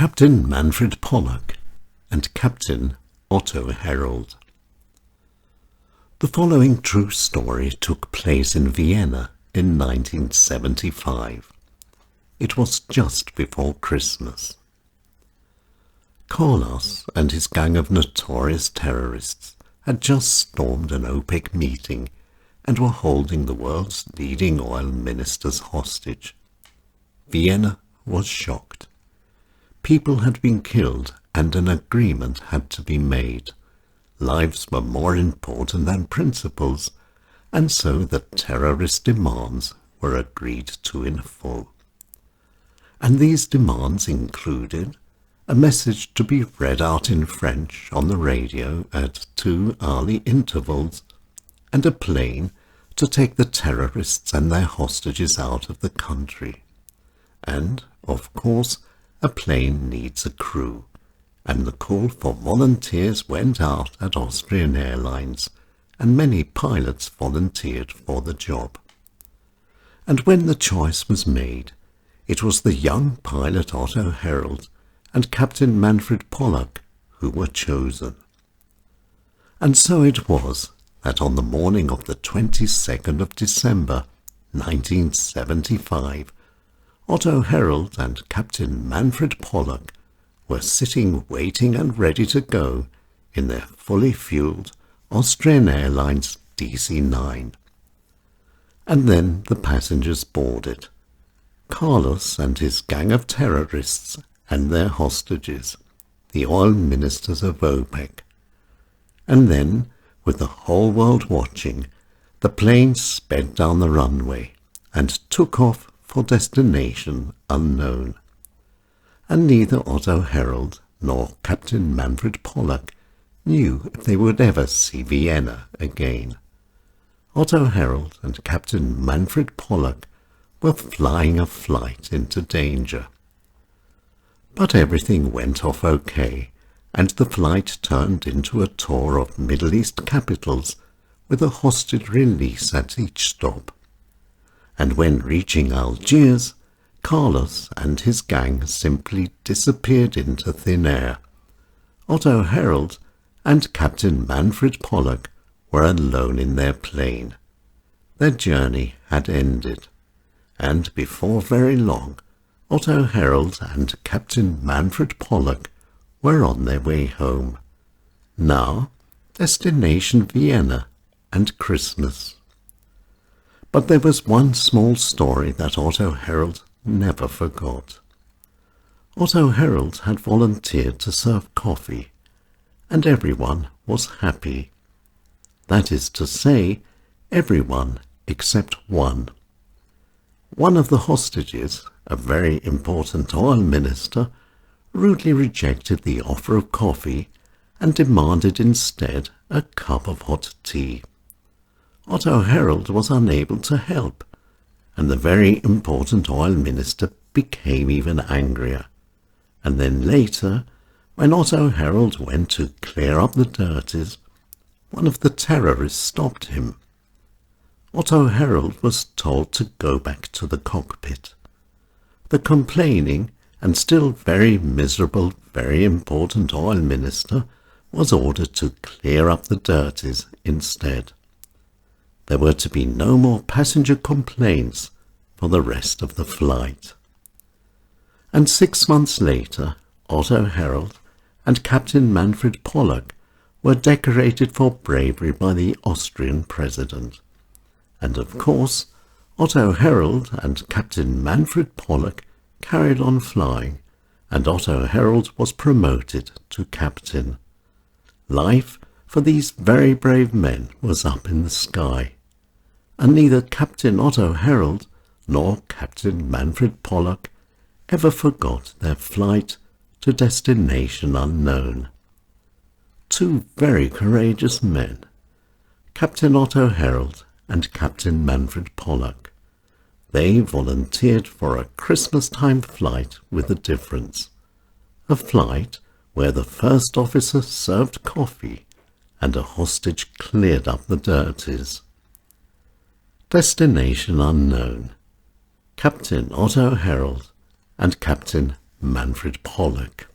Captain Manfred Pollock and Captain Otto Herold. The following true story took place in Vienna in 1975. It was just before Christmas. Carlos and his gang of notorious terrorists had just stormed an OPEC meeting and were holding the world's leading oil ministers hostage. Vienna was shocked. People had been killed and an agreement had to be made. Lives were more important than principles, and so the terrorist demands were agreed to in full. And these demands included a message to be read out in French on the radio at 2 hourly intervals, and a plane to take the terrorists and their hostages out of the country. And, of course, a plane needs a crew, and the call for volunteers went out at Austrian Airlines, and many pilots volunteered for the job. And when the choice was made, it was the young pilot Otto Herold and Captain Manfred Pollock who were chosen. And so it was that on the morning of the 22nd of December, 1975, Otto Herold and Captain Manfred Pollock were sitting waiting and ready to go in their fully fueled Austrian Airlines DC-9. And then the passengers boarded. Carlos and his gang of terrorists and their hostages, the oil ministers of OPEC. And then, with the whole world watching, the plane sped down the runway and took off for destination unknown. And neither Otto Herold nor Captain Manfred Pollock knew if they would ever see Vienna again. Otto Herold and Captain Manfred Pollock were flying a flight into danger. But everything went off okay, and the flight turned into a tour of Middle East capitals with a hostage release at each stop. And when reaching Algiers, Carlos and his gang simply disappeared into thin air. Otto Herold and Captain Manfred Pollock were alone in their plane. Their journey had ended, and before very long, Otto Herold and Captain Manfred Pollock were on their way home. Now, destination Vienna and Christmas. But there was one small story that Otto Herold never forgot. Otto Herold had volunteered to serve coffee, and everyone was happy. That is to say, everyone except one. One of the hostages, a very important oil minister, rudely rejected the offer of coffee and demanded instead a cup of hot tea. Otto Herold was unable to help, and the very important oil minister became even angrier. And then later, when Otto Herold went to clear up the dirties, one of the terrorists stopped him. Otto Herold was told to go back to the cockpit. The complaining and still very miserable, very important oil minister was ordered to clear up the dirties instead. There were to be no more passenger complaints for the rest of the flight. And 6 months later, Otto Herold and Captain Manfred Pollock were decorated for bravery by the Austrian president. And of course, Otto Herold and Captain Manfred Pollock carried on flying, and Otto Herold was promoted to captain. Life for these very brave men was up in the sky, and neither Captain Otto Herold nor Captain Manfred Pollock ever forgot their flight to destination unknown. Two very courageous men, Captain Otto Herold and Captain Manfred Pollock. They volunteered for a Christmas-time flight with a difference. A flight where the first officer served coffee and a hostage cleared up the dirties. Destination unknown. Captain Otto Herold and Captain Manfred Pollock.